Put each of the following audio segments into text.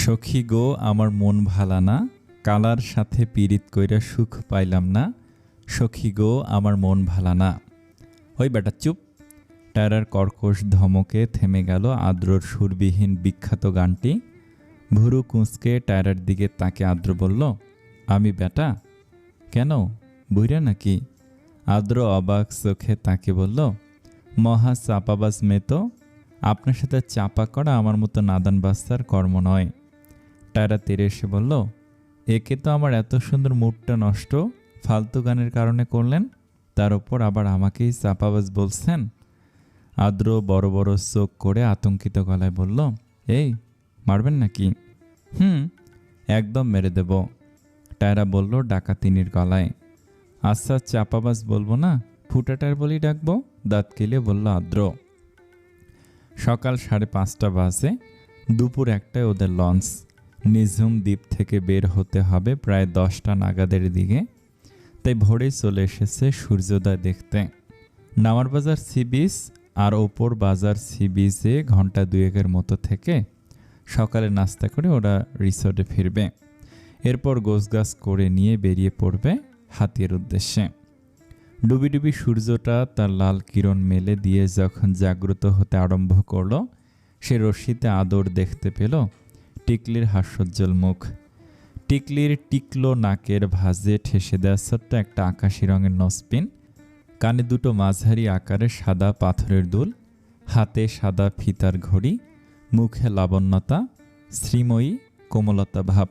সখী গো আমার মন ভালা না, কালার সাথে পীড়িত কইরা সুখ পাইলাম না। সখী গো আমার মন ভালা না। ওই বেটা চুপ। টায়রার কর্কশ ধমকে থেমে গেল আদ্রর সুরবিহীন বিখ্যাত গানটি। ভুরু কুঁচকে টায়রার দিকে তাকে আদ্র বলল, আমি বেটা? কেন, বুইরা নাকি? আদ্র অবাক চোখে তাকে বলল, মহা চাপাবাজ মেয়ে তো। আপনার সাথে চাপা করা আমার মতো নাদান বাচ্চার কর্ম নয়। টায়রা তেরে এসে বলল, একে তো আমার এত সুন্দর মুডটা নষ্ট ফালতু গানের কারণে করলেন, তার ওপর আবার আমাকেই চাপাবাজ বলছেন। আদ্র বড় বড় চোখ করে আতঙ্কিত গলায় বলল, এই মারবেন নাকি? একদম মেরে দেব। টায়রা বলল ডাকাতিনির গলায়। আচ্ছা চাপাবাজ বলবো না, ফুটাটার বলি ডাকবো, দাঁত কেলে বলল আদ্র। সকাল 5:30 বাজে। দুপুর 1টায় ওদের লঞ্চ। নিঝুম দ্বীপ থেকে বের হতে হবে প্রায় 10টা নাগাদের দিকে। তাই ভোরেই চলে এসেছে সূর্যোদয় দেখতে। নামার বাজার সি বিচ আর ওপর বাজার সি বিচে ঘন্টা 2-1 মতো থেকে সকালে নাস্তা করে ওরা রিসোর্টে ফিরবে। এরপর গোছগাছ করে নিয়ে বেরিয়ে পড়বে হাতিয়ার উদ্দেশ্যে। ডুবি ডুবি সূর্যটা তার লাল কিরণ মেলে দিয়ে যখন জাগ্রত হতে আরম্ভ করল, সে রশ্মিতে আদর দেখতে পেল টিকলির হাস্যোজ্জ্বল মুখ। টিকলির টিকলো নাকের ভাঁজে ঠেসে দেওয়া ছোট্ট একটা আকাশি রঙের নসপিন, কানে দুটো মাঝারি আকারের সাদা পাথরের দুল, হাতে সাদা ফিতার ঘড়ি, মুখে লাবণ্যতা, শ্রীময়ী কোমলতা ভাব।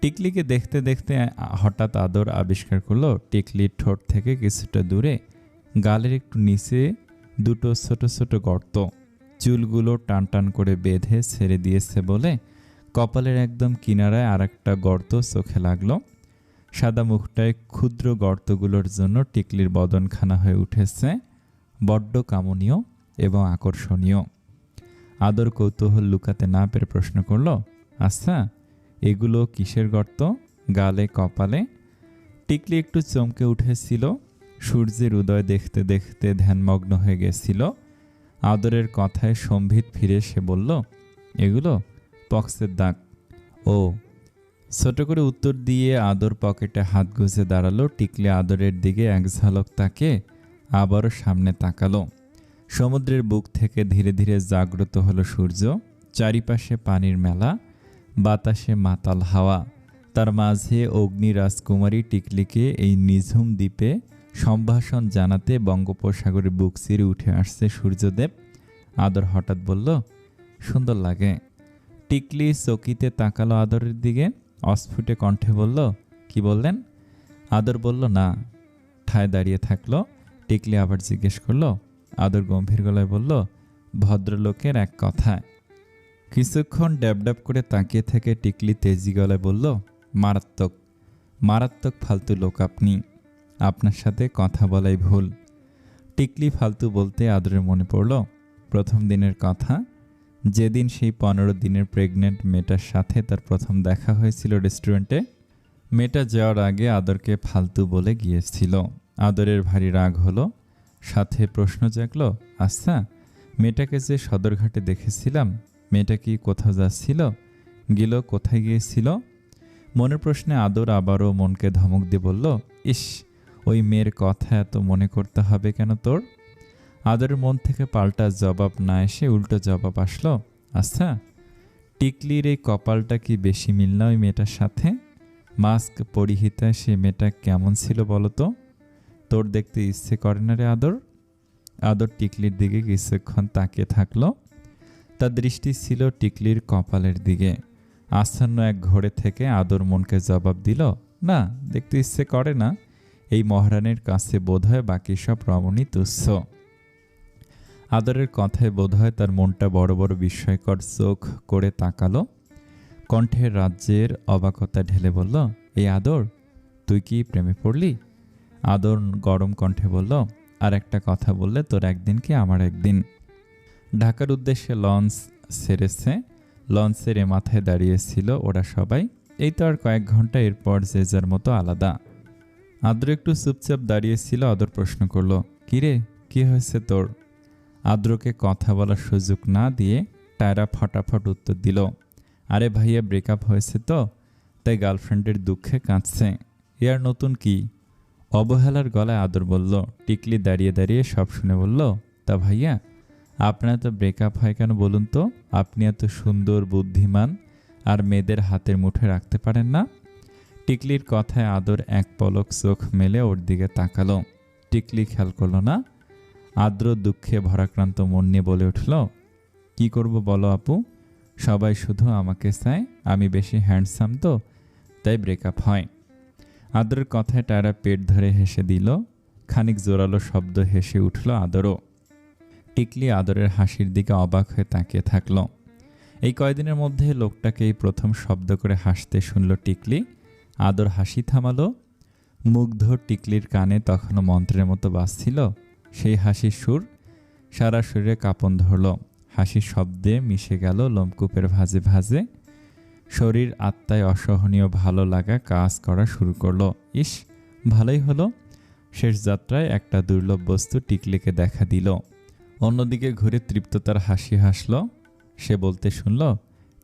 টিকলিকে দেখতে দেখতে হঠাৎ আদর আবিষ্কার করলো টিকলির ঠোঁট থেকে কিছুটা দূরে গালের একটু নিচে দুটো ছোট ছোট গর্ত। চুলগুলো টান টান করে বেঁধে ছেড়ে দিয়েছে বলে কপালের একদম কিনারায় আর একটা গর্ত চোখে লাগলো। সাদা মুখটায় ক্ষুদ্র গর্তগুলোর জন্য টিকলির বদনখানা হয়ে উঠেছে বড্ড কামনীয় এবং আকর্ষণীয়। আদর কৌতূহল লুকাতে না পেরে প্রশ্ন করল, আচ্ছা এগুলো কিসের গর্ত, গালে কপালে? টিকলি একটু চমকে উঠেছিল। সূর্যের উদয় দেখতে দেখতে ধ্যানমগ্ন হয়ে গেছিল। আদরের কথায় সম্ভিত ফিরে সে বলল, এগুলো পক্সের দাগ। ও, ছোট করে উত্তর দিয়ে আদর পকেটে হাত গুজে দাঁড়ালো। টিকলি আদরের দিকে এক ঝলক তাকে আবারও সামনে তাকালো। সমুদ্রের বুক থেকে ধীরে ধীরে জাগ্রত হলো সূর্য। চারিপাশে পানির মেলা, বাতাসে মাতাল হাওয়া। তার মাঝে অগ্নি রাজকুমারী টিকলিকে এই নিঝুম দ্বীপে সম্ভাষণ জানাতে বঙ্গোপসাগরের বুক চিরে উঠে আসছে সূর্যদেব। আদর হঠাৎ বলল, সুন্দর লাগে। টিকলি চকিতে তাকালো আদরের দিকে, অস্ফুটে কণ্ঠে বলল, কি বললেন? আদর বলল না, ঠায় দাঁড়িয়ে থাকলো। টিকলি আবার জিজ্ঞেস করলো। আদর গম্ভীর গলায় বলল, ভদ্রলোকের এক কথায়। কিছুক্ষণ ড্যাব করে তাকিয়ে থেকে টিকলি তেজি গলায় বলল, মারাত্মক মারাত্মক ফালতু লোক আপনি, আপনার সাথে কথা বলাই ভুল। টিকলি ফালতু বলতে আদরের মনে পড়ল প্রথম দিনের কথা, যেদিন সেই 15 দিনের প্রেগনেন্ট মেয়েটার সাথে তার প্রথম দেখা হয়েছিল রেস্টুরেন্টে। মেয়েটা যাওয়ার আগে আদরকে ফালতু বলে গিয়েছিল। আদরের ভারী রাগ হলো, সাথে প্রশ্ন জাগলো, আচ্ছা মেয়েটাকে যে সদরঘাটে দেখেছিলাম, মেয়েটা কি কোথাও যাচ্ছিল, গেল কোথায় গিয়েছিল? মনের প্রশ্নে আদর আবারও মনকে ধমক দিয়ে বলল, ইস, ওই মেয়ের কথা এত মনে করতে হবে কেন তোর? আদরের মন থেকে পাল্টা জবাব না এসে উল্টো জবাব আসলো, আচ্ছা টিকলির এই কপালটা কি বেশি মিল না ওই মেয়েটার সাথে? মাস্ক পরিহিতা সে মেয়েটা কেমন ছিল বলতো? তোর দেখতে ইচ্ছে করে না রে আদর? আদর টিকলির দিকে কিছুক্ষণ তাকিয়ে থাকলো। তার দৃষ্টি ছিল টিকলির কপালের দিকে। আচ্ছন্ন এক ঘোরে থেকে আদর মনকে জবাব দিল, না, দেখতে ইচ্ছে করে না। এই মহারানীর কাছে বোধহয় বাকি সব রমণী তুচ্ছ। আদরের কথায় বোধহয় তার মনটা বড় বড় বিস্ময়কর চোখ করে তাকালো। কণ্ঠের রাজ্যের অবাকতা ঢেলে বলল, এই আদর, তুই কি প্রেমে পড়লি? আদর গরম কণ্ঠে বলল, আর একটা কথা বললে তোর একদিন কি আমার একদিন। ঢাকার উদ্দেশ্যে লঞ্চ ছেড়েছে। লঞ্চের এ মাথায় দাঁড়িয়েছিল ওরা সবাই। এই তো আর কয়েক ঘন্টা, এরপর যে যার মতো আলাদা। আদ্র একটু চুপচাপ দাঁড়িয়েছিল। আদর প্রশ্ন করলো, কিরে, কি হয়েছে তোর? আদ্রকে কথা বলার সুযোগ না দিয়ে টায়রা ফটাফট উত্তর দিল, আরে ভাইয়া ব্রেকআপ হয়েছে তো, তাই গার্লফ্রেন্ডের দুঃখে কাঁদছে। এ আর নতুন কি? অবহেলার গলায় আদর বলল। টিকলি দাঁড়িয়ে দাঁড়িয়ে সব শুনে বলল, তা ভাইয়া আপনার তো ব্রেকআপ হয় কেন বলুন তো? আপনি এত সুন্দর, বুদ্ধিমান, আর মেয়েদের হাতের মুঠে রাখতে পারেন না? টিকলির কথায় আদর এক পলক চোখ মেলে ওর দিকে তাকালো। টিকলি খেয়াল করল না। আদ্র দুঃখে ভরাক্রান্ত মন নিয়ে বলে উঠল, কি করব বলো আপু, সবাই শুধু আমাকে চায়, আমি বেশি হ্যান্ডসাম তো, তাই ব্রেকআপ হয়। আদরের কথায় টায়রা পেট ধরে হেসে দিল। খানিক জোরালো শব্দ হেসে উঠল আদরও। টিকলি আদরের হাসির দিকে অবাক হয়ে তাকিয়ে থাকল। এই কয়দিনের মধ্যে লোকটাকে এই প্রথম শব্দ করে হাসতে শুনল টিকলি। আদর হাসি থামালো। মুগ্ধ টিকলির কানে তখনও মন্ত্রের মতো বাজছিল সেই হাসির সুর। সারা শরীরে কাঁপন ধরল। হাসির শব্দে মিশে গেল লোমকূপের ভাঁজে ভাঁজে। শরীর আত্মায় অসহনীয় ভালো লাগা কাজ করা শুরু করলো। ইস, ভালোই হলো। শেষ যাত্রায় একটা দুর্লভ বস্তু টিকলিকে দেখা দিল। অন্যদিকে ঘুরে তৃপ্ততার হাসি হাসল। সে বলতে শুনল,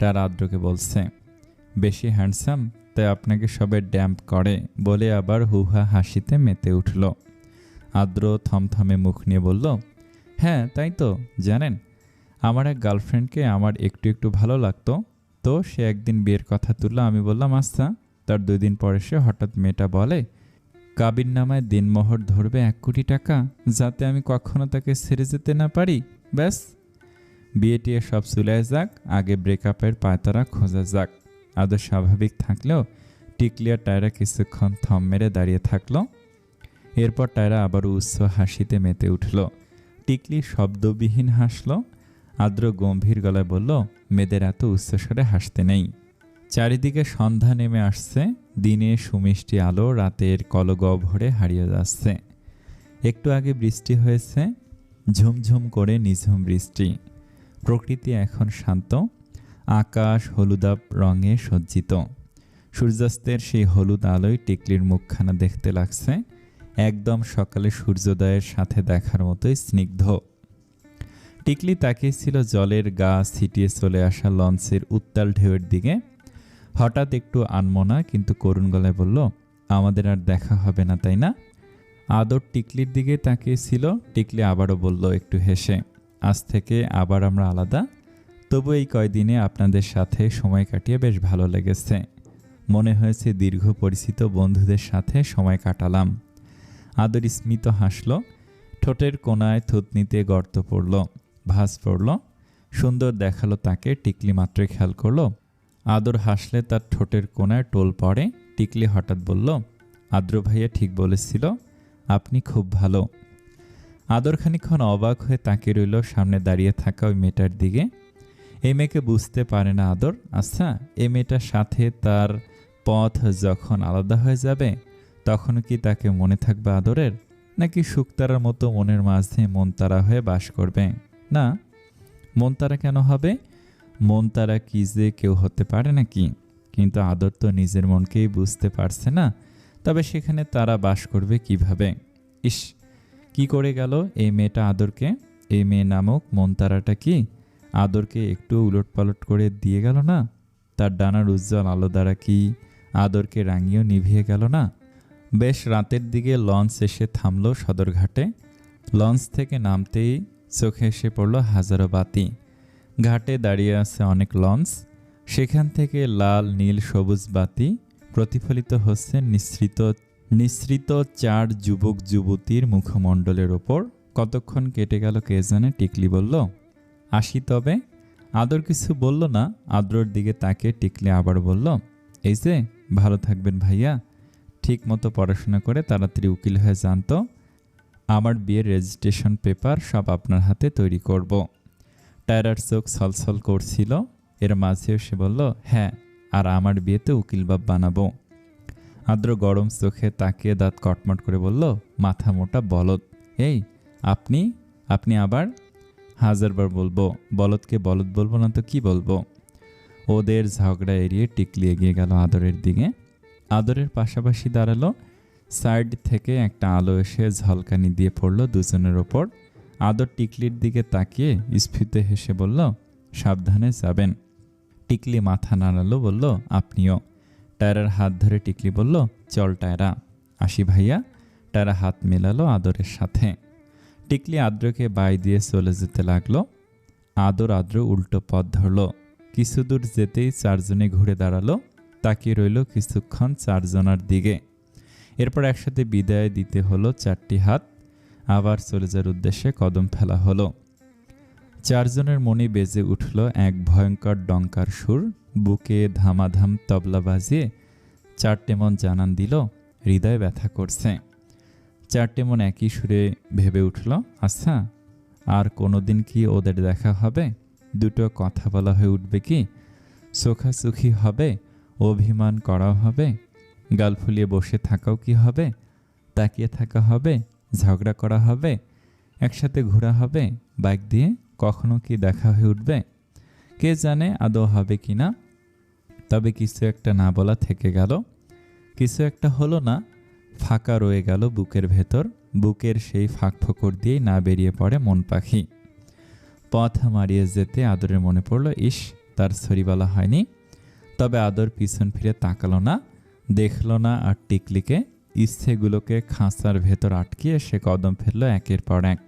তার আদ্রকে বলছে, বেশি হ্যান্ডসাম, তাই আপনাকে সবাই ড্যাম্প করে, বলে আবার হুহা হাসিতে মেতে উঠল। আদ্র থমথমে মুখ নিয়ে বলল, হ্যাঁ তাই তো। জানেন, আমার এক গার্লফ্রেন্ডকে আমার একটু একটু ভালো লাগতো, তো সে একদিন বিয়ের কথা তুলল। আমি বললাম আচ্ছা। তার 2 দিন পরে সে হঠাৎ মেয়েটা বলে, কাবিননামায় দিনমোহর ধরবে 1 কোটি টাকা, যাতে আমি কখনো তাকে ছেড়ে যেতে না পারি। ব্যাস, বিয়েটি সব চুলায় যাক, আগে ব্রেকআপের পায়তারা খোঁজা যাক। আদর স্বাভাবিক থাকলেও টিকলি আর টায়রা কিছুক্ষণ থম মেরে দাঁড়িয়ে থাকলো। এরপর টায়রা আবার উচ্চ হাসিতে মেতে উঠল। টিকলি শব্দবিহীন হাসল। আদ্র গম্ভীর গলায় বলল, মেয়েদের এত উচ্চস্বরে হাসতে নেই। চারিদিকে সন্ধ্যা নেমে আসছে। দিনে সুমিষ্টি আলো রাতের কলগহ্বরে হারিয়ে যাচ্ছে। একটু আগে বৃষ্টি হয়েছে, ঝুমঝুম করে নিঝুম বৃষ্টি। প্রকৃতি এখন শান্ত। আকাশ হলুদাভ রঙে সজ্জিত। সূর্যাস্তের সেই হলুদ আলোয় টিকলির মুখখানা দেখতে লাগছে একদম সকালে সূর্যোদয়ের সাথে দেখার মতোই স্নিগ্ধ। টিকলি তাকিয়েছিল জলের গা ছিটিয়ে চলে আসা লঞ্চের উত্তাল ঢেউয়ের দিকে। হঠাৎ একটু আনমনা কিন্তু করুণ গলায় বলল, আমাদের আর দেখা হবে না তাই না? আদর টিকলির দিকে তাকিয়েছিল। টিকলি আবারও বলল একটু হেসে, আজ থেকে আবার আমরা আলাদা। তবু এই কয়দিনে আপনাদের সাথে সময় কাটিয়ে বেশ ভালো লেগেছে। মনে হয়েছে দীর্ঘ পরিচিত বন্ধুদের সাথে সময় কাটালাম। আদর স্মিত হাসল। ঠোঁটের কোনায় থুতনিতে গর্ত পড়ল, ভাঁজ পড়ল। সুন্দর দেখালো তাকে। টিকলি মাত্রই খেয়াল করল আদর হাসলে তার ঠোঁটের কোনায় টোল পড়ে। টিকলি হঠাৎ বলল, আদ্র ভাইয়া ঠিক বলেছিল, আপনি খুব ভালো। আদর খানিকক্ষণ অবাক হয়ে তাকিয়ে রইল সামনে দাঁড়িয়ে থাকা ওই মেয়েটার দিকে। এই মেয়েকে বুঝতে পারে না আদর। আচ্ছা, এই মেয়েটার সাথে তার পথ যখন আলাদা হয়ে যাবে তখন কি তাকে মনে থাকবে আদরের, নাকি শুকতারার মতো মনের মাঝে মনতারা হয়ে বাস করবে? না, মনতারা কেন হবে? মনতারা কি যে কেউ হতে পারে নাকি? কিন্তু আদর তো নিজের মনকেই বুঝতে পারছে না, তবে সেখানে তারা বাস করবে কিভাবে? ইস, কি করে গেল এই মেয়েটা আদরকে? এই মেয়ে নামক মনতারাটা কি আদরকে একটু উলটপালট করে দিয়ে গেল না? তার ডানার উজ্জ্বল আলো দ্বারা কি আদরকে রাঙিয়েও নিভিয়ে গেল না? বেশ রাতের দিকে লঞ্চ এসে থামল সদরঘাটে। লঞ্চ থেকে নামতেই চোখে এসে পড়ল হাজারো বাতি। ঘাটে দাঁড়িয়ে আছে অনেক লঞ্চ। সেখান থেকে লাল, নীল, সবুজ বাতি প্রতিফলিত হচ্ছে নিঃসৃত 4 যুবক যুবতীর মুখমণ্ডলের ওপর। কতক্ষণ কেটে গেল কে জানে। টিকলি বলল, আসি তবে। আদর কিছু বলল না। আদ্রর দিকে তাকে টিকলি আবার বলল, এই যে, ভালো থাকবেন ভাইয়া, ঠিক মতো পড়াশোনা করে তাড়াতাড়ি উকিল হয়ে যান তো। আমার বিয়ের রেজিস্ট্রেশন পেপার সব আপনার হাতে তৈরি করব। টায়রার চোখ ছলছল করছিল। এর মাঝেও সে বলল, হ্যাঁ, আর আমার বিয়েতে উকিল বাপ বানাবো। আদ্র গরম চোখে তাকিয়ে দাঁত কটমট করে বলল, মাথা মোটা বলদ। এই, আপনি আবার? হাজারবার বলবো, বলদকে বলদ বলবো না তো কি বলবো? ওদের ঝগড়া এড়িয়ে টিকলি এগিয়ে গেল আদরের দিকে। আদরের পাশাপাশি দাঁড়ালো। সাইড থেকে একটা আলো এসে ঝলকানি দিয়ে পড়ল দুজনের ওপর। আদর টিকলির দিকে তাকিয়ে স্ফীত হেসে বলল, সাবধানে যাবেন। টিকলি মাথা নাড়ালো, বলল আপনিও। টায়রার হাত ধরে টিকলি বলল চল টায়রা, আসি ভাইয়া। টায়রা হাত মেলালো আদরের সাথে। টিকলি আদ্রকে বাই দিয়ে চলে যেতে লাগলো। আদ্র উল্টো পথ ধরল। কিছু দূর যেতেই চারজনে ঘুরে দাঁড়ালো, তাকিয়ে রইল কিছুক্ষণ চারজনার দিকে। এরপর একসাথে বিদায় দিতে হলো 4টি হাত। আবার চলে যাওয়ার উদ্দেশ্যে কদম ফেলা হলো। চারজনের মনে বেজে উঠল এক ভয়ঙ্কর ডঙ্কার সুর। বুকে ধামাধাম তবলা বাজিয়ে 4টে মন জানান দিল হৃদয় ব্যথা করছে। 4টে মন একই সুরে ভেবে উঠল, আচ্ছা আর কোনোদিন কি ওদের দেখা হবে? দুটো কথা বলা হয়ে উঠবে কি? চোখাচোখি হবে? অভিমান করাও হবে? গাল ফুলিয়ে বসে থাকাও কি হবে? তাকিয়ে থাকা হবে? ঝগড়া করা হবে? একসাথে ঘোরা হবে? বাইক দিয়ে কখনো কি দেখা হয়ে উঠবে? কে জানে আদৌ হবে কি না। তবে কিছু একটা না বলা থেকে গেল, কিছু একটা হলো না, ফাঁকা রয়ে গেল বুকের ভেতর। বুকের সেই ফাঁক ফোকর দিয়েই না বেরিয়ে পড়ে মন পাখি। পথ মারিয়ে যেতে আদরের মনে পড়ল, ইস তার ছড়ি বলা হয়নি। তবে আদর পিছন ফিরে তাকালো না, দেখল না আর টিকলিকে। ইচ্ছেগুলোকে খাঁচার ভেতর আটকিয়ে সে কদম ফেলল একের পর এক।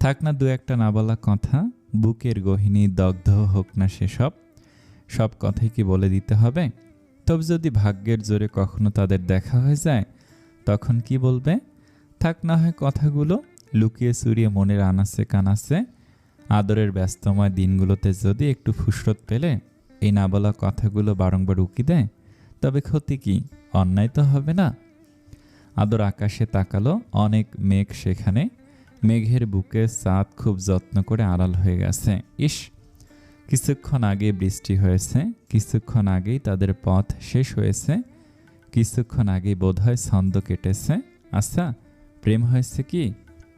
থাক না দু একটা না বলা কথা, বুকের গহিনী দগ্ধ হোক না সেসব। সব কথাই কি বলে দিতে হবে? তবে যদি ভাগ্যের জোরে কখনো তাদের দেখা হয়ে যায় তখন কি বলবে? থাক না হয় কথাগুলো লুকিয়ে চুরিয়ে মনের আনাচে কানাচে। আদরের ব্যস্তময় দিনগুলোতে যদি একটু ফুসরত পেলে এই না বলা কথাগুলো বারংবার উকি দেয় তবে ক্ষতি কি? অন্যায় তো হবে না। আদর আকাশে তাকালো, অনেক মেঘ সেখানে। মেঘের বুকে চাঁদ খুব যত্ন করে আড়াল হয়ে গেছে। ইস কিছুক্ষণ আগে বৃষ্টি হয়েছে, কিছুক্ষণ আগেই তাদের পথ শেষ হয়েছে, কিছুক্ষণ আগেই বোধহয় ছন্দ কেটেছে। আচ্ছা প্রেম হয়েছে কি?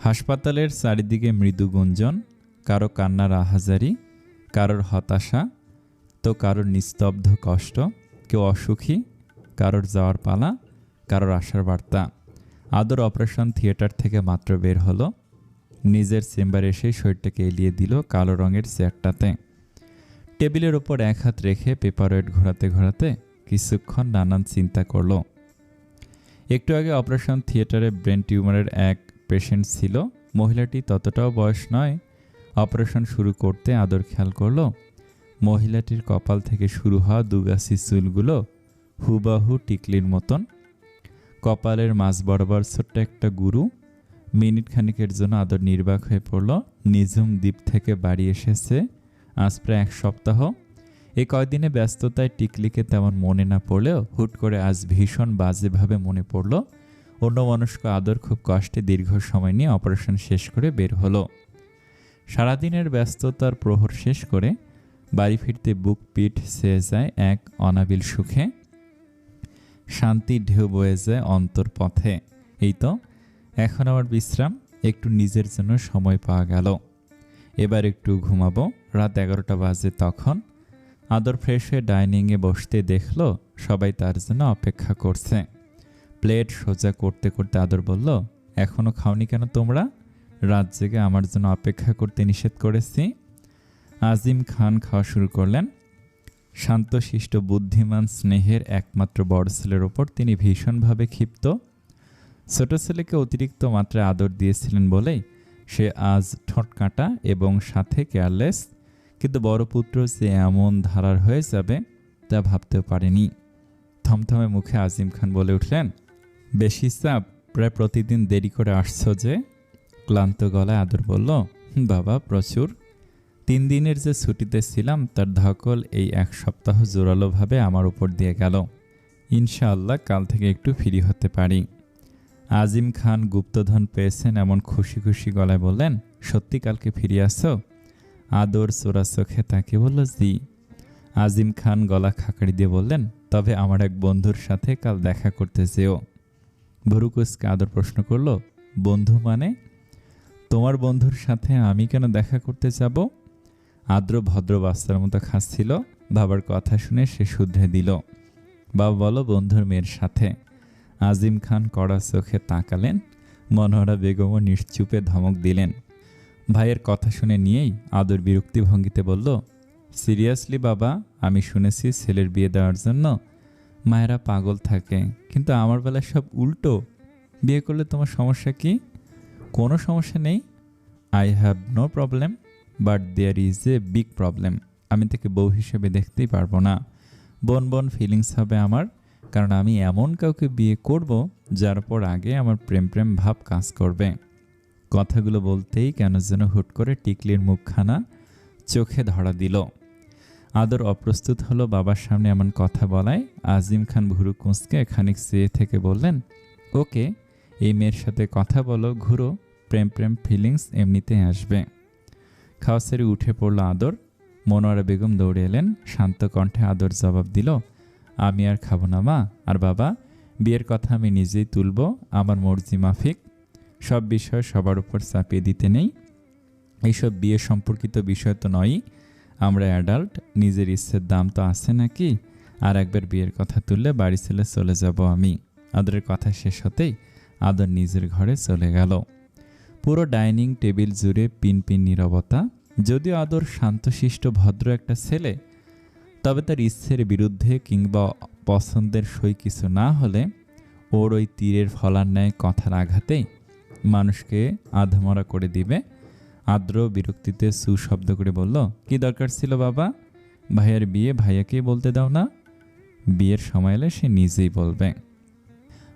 হাসপাতালের চারিদিকে মৃদু গুঞ্জন, কারো কান্নার আহাজারি, কারোর হতাশা, তো কারোর নিস্তব্ধ কষ্ট। কেউ অসুখী, কারোর যাওয়ার পালা, কারোর আসার বার্তা। আদর অপারেশন থিয়েটার থেকে মাত্র বের হলো। নিজের চেম্বারে এসেই শরীরটাকে এলিয়ে দিল কালো রঙের চেয়ারটাতে। টেবিলের ওপর এক হাত রেখে পেপারওয়েট ঘোরাতে ঘোরাতে কিছুক্ষণ নানান চিন্তা করল। একটু আগে অপারেশন থিয়েটারে ব্রেন টিউমারের এক পেশেন্ট ছিল। মহিলাটি ততটাও বয়স নয়। অপারেশন শুরু করতে আদর খেয়াল করল মহিলাটির কপাল থেকে শুরু হওয়া দুগাছি চুলগুলো হুবাহু টিকলির মতন। কপালের মাঝ বরাবর ছোট্ট একটা গুরু। মিনিট খানিকের জন্য আদর নির্বাক হয়ে পড়ল। নিঝুম দ্বীপ থেকে বাড়ি এসেছে আজ প্রায় 1 সপ্তাহ। এই কয়দিনে ব্যস্ততায় টিকলিকে তেমন মনে না পড়লেও হুট করে আজ ভীষণ বাজেভাবে মনে পড়ল। অন্যমনস্ক আদর খুব কষ্টে দীর্ঘ সময় নিয়ে অপারেশন শেষ করে বের হলো। সারাদিনের ব্যস্ততার প্রহর শেষ করে বাড়ি ফিরতে বুক পিঠ ছেয়ে যায় এক অনাবিল সুখে। শান্তির ঢেউ বয়ে যায় অন্তর পথে। এই তো এখন আমার বিশ্রাম, একটু নিজের জন্য সময় পাওয়া গেল। এবার একটু ঘুমাবো। রাত 11টা বাজে তখন। আদর ফ্রেশ হয়ে ডাইনিংয়ে বসতে দেখল সবাই তার জন্য অপেক্ষা করছে। প্লেট সোজা করতে করতে আদর বলল, এখনো খাওনি কেন তোমরা? রাত জেগে আমার জন্য অপেক্ষা করতে নিষেধ করেছি। আজিম খান খাওয়া শুরু করলেন। শান্তশিষ্ট বুদ্ধিমান স্নেহের একমাত্র বড় ছেলের ওপর তিনি ভীষণভাবে ক্ষিপ্ত। ছোট ছেলেকে অতিরিক্ত মাত্রায় আদর দিয়েছিলেন বলেই সে আজ ঠোঁট কাঁটা এবং সাথে কেয়ারলেস। কিন্তু বড় পুত্র যে এমন ধারার হয়ে যাবে তা ভাবতেও পারেনি। থমথমে মুখে আজিম খান বলে উঠলেন, বেশি চাপ? প্রায় প্রতিদিন দেরি করে আসছো যে? ক্লান্ত গলায় আদর বলল, বাবা প্রচুর। 3 দিনের যে ছুটিতে ছিলাম তার ধকল এই 1 সপ্তাহ জোরালোভাবে আমার উপর দিয়ে গেল। ইনশাআল্লাহ কাল থেকে একটু ফ্রি হতে পারি। আজিম খান গুপ্তধন পেয়েছেন এমন খুশি খুশি গলায় বললেন, সত্যি কালকে ফিরে আসছো? আদর চোরা চোখে তাকে বলল, জি। আজিম খান গলা খাকারি দিয়ে বললেন, তবে আমার এক বন্ধুর সাথে কাল দেখা করতে যেও। ভুরুকুচকে আদর প্রশ্ন করল, বন্ধু মানে? তোমার বন্ধুর সাথে আমি কেন দেখা করতে যাব? আদ্র ভদ্র বাচ্চার মতো খাচ্ছিল। বাবার কথা শুনে সে শুধরে দিল, বাবা বলো বন্ধুর মেয়ের সাথে। আজিম খান কড়া চোখে তাকালেন। মনোহরা বেগমও নিশ্চুপে ধমক দিলেন। ভাইয়ের কথা শুনে নিয়েই আদর বিরক্তি ভঙ্গিতে বলল, সিরিয়াসলি বাবা, আমি শুনেছি ছেলের বিয়ে দেওয়ার জন্য মায়েরা পাগল থাকে, কিন্তু আমার বেলায় সব উল্টো। বিয়ে করলে তোমার সমস্যা কি? কোনো সমস্যা নেই। I have no problem, but there is a big problem. আমি তাকে বউ হিসেবে দেখতেই পারবো না। বোন বোন ফিলিংস হবে আমার, কারণ আমি এমন কাউকে বিয়ে করব যার পর আগে আমার প্রেম প্রেম ভাব কাজ করবে। কথাগুলো বলতেই কেন যেন হুট করে টিকলির মুখখানা চোখে ধরা দিল। আদর অপ্রস্তুত হলো বাবার সামনে এমন কথা বলায়। আজিম খান ভুরু কুঁচকে খানিক চেয়ে থেকে বললেন, ওকে, এই মেয়ের সাথে কথা বলো, ঘুরো, প্রেম প্রেম ফিলিংস এমনিতেই আসবে। খাওয়া সেরে উঠে পড়ল আদর। মনোয়ারা বেগম দৌড়ে এলেন। শান্ত কণ্ঠে আদর জবাব দিল, আমি আর খাবো না মা। আর বাবা, বিয়ের কথা আমি নিজেই তুলব, আমার মর্জি মাফিক। সব বিষয় সবার উপর চাপিয়ে দিতে নেই। এইসব বিয়ে সম্পর্কিত বিষয় তো নয়ই। আমরা অ্যাডাল্ট, নিজের ইচ্ছের দাম তো আছে নাকি? আর একবার বিয়ের কথা তুললে বাড়ি ছেড়ে চলে যাব আমি। আদরের কথা শেষ হতেই আদর নিজের ঘরে চলে গেল। পুরো ডাইনিং টেবিল জুড়ে পিনপিন নীরবতা। যদিও আদর শান্তশিষ্ট ভদ্র একটা ছেলে, তবে তার ইচ্ছের বিরুদ্ধে কিংবা পছন্দের সই কিছু না হলে ওর ওই তীরের ফলার ন্যায় কথার আঘাতেই মানুষকে আধমরা করে দিবে। আদ্র বিরক্তিতে সুশব্দ করে বলল, কি দরকার ছিল বাবা? ভাইয়ার বিয়ে ভাইয়াকেই বলতে দাও না। বিয়ের সময় এলে সে নিজেই বলবে।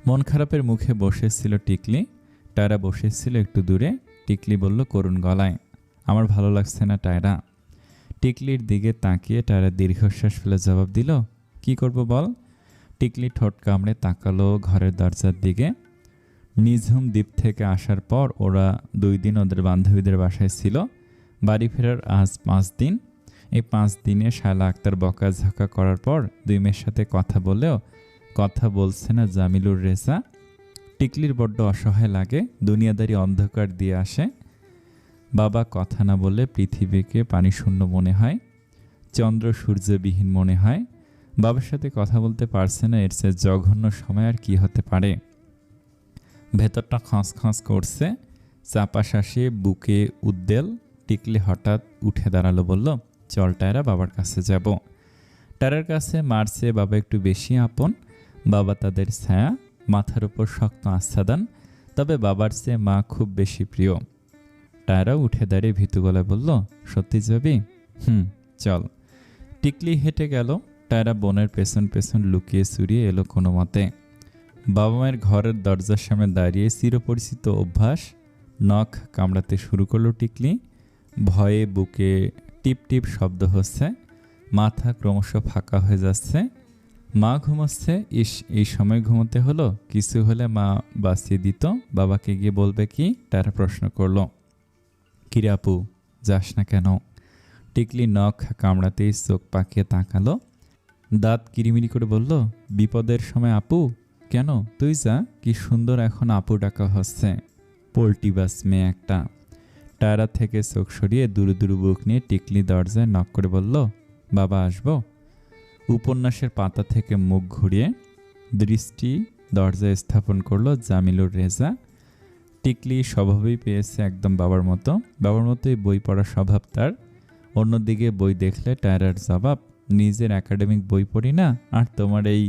মন খারাপের মুখে বসেছিল টিকলি। টায়রা বসেছিল একটু দূরে। টিকলি বলল করুণ গলায়, আমার ভালো লাগছে না টায়রা। টিকলির দিকে তাকিয়ে টায়রা দীর্ঘশ্বাস ফেলে জবাব দিল, কি করব বল? টিকলি ঠোঁট কামড়ে তাকালো ঘরের দরজার দিকে। নিঝুম দ্বীপ থেকে আসার পর ওরা 2 দিন ওদের বান্ধবীদের বাসায় ছিল। বাড়ি ফেরার আজ 5 দিন। এই 5 দিনে শায়লা আক্তার বকাঝকা করার পর 2 মেয়ের সাথে কথা বলেও কথা বলছে না জামিলুর রেজা। টিকলির বড্ড অসহায় লাগে। দুনিয়াদারি অন্ধকার দিয়ে আসে। বাবা কথা না বললে পৃথিবীকে পানিশূন্য মনে হয়, চন্দ্র সূর্যবিহীন মনে হয়। বাবার সাথে কথা বলতে পারছে না, এর চেয়ে জঘন্য সময় আর কি হতে পারে। ভেতরটা খসখস করছে, চাপা শ্বাসে বুকে উদ্বেল। টিকলি হঠাৎ উঠে দাঁড়ালো, বলল, চল টায়রা, বাবার কাছে যাব। টায়রার কাছে মার চেয়ে বাবা একটু বেশি আপন। বাবা তাদের ছায়া, মাথার উপর শক্ত আচ্ছাদন, তবে বাবার চেয়ে মা খুব বেশি প্রিয়। টায়রা উঠে দাঁড়িয়ে ভীতু গলায় বলল, সত্যি যাবি? চল। টিকলি হেঁটে গেল। টায়রা বোনের পেছন পেছন লুকিয়ে চুরিয়ে এলো কোনো মতে। বাবা মায়ের ঘরের দরজার সামনে দাঁড়িয়ে চিরপরিচিত অভ্যাস, নখ কামড়াতে শুরু করলো টিকলি। ভয়ে বুকে টিপ টিপ শব্দ হচ্ছে, মাথা ক্রমশ ফাঁকা হয়ে যাচ্ছে। মা ঘুমাচ্ছে। এই সময় ঘুমোতে হলো? কিছু হলে মা বাঁচিয়ে দিত, বাবাকে গিয়ে বলবে কি? তারা প্রশ্ন করলো। কিরে আপু, যাস না কেন? টিকলি নখ কামড়াতেই চোখ পাকিয়ে তাকালো, দাঁত কিরিমিরি করে বলল, বিপদের সময় আপু? কেন, তুই যা। কি সুন্দর এখন আপু ডাকা হচ্ছে। পোল্টিবাস মেয়ে একটা। টায়রা থেকে চোখ সরিয়ে দুরু দুরু বুক নিয়ে টিকলি দরজায় নক করে বলল, বাবা আসবো? উপন্যাসের পাতা থেকে মুখ ঘুরিয়ে দৃষ্টি দরজায় স্থাপন করলো জামিলুর রেজা। টিকলি স্বভাবেই পেয়েছে একদম বাবার মতো। বাবার মতোই বই পড়ার স্বভাব তার। অন্যদিকে বই দেখলে টায়রার জবাব, নিজের একাডেমিক বই পড়ি না, আর তোমার এই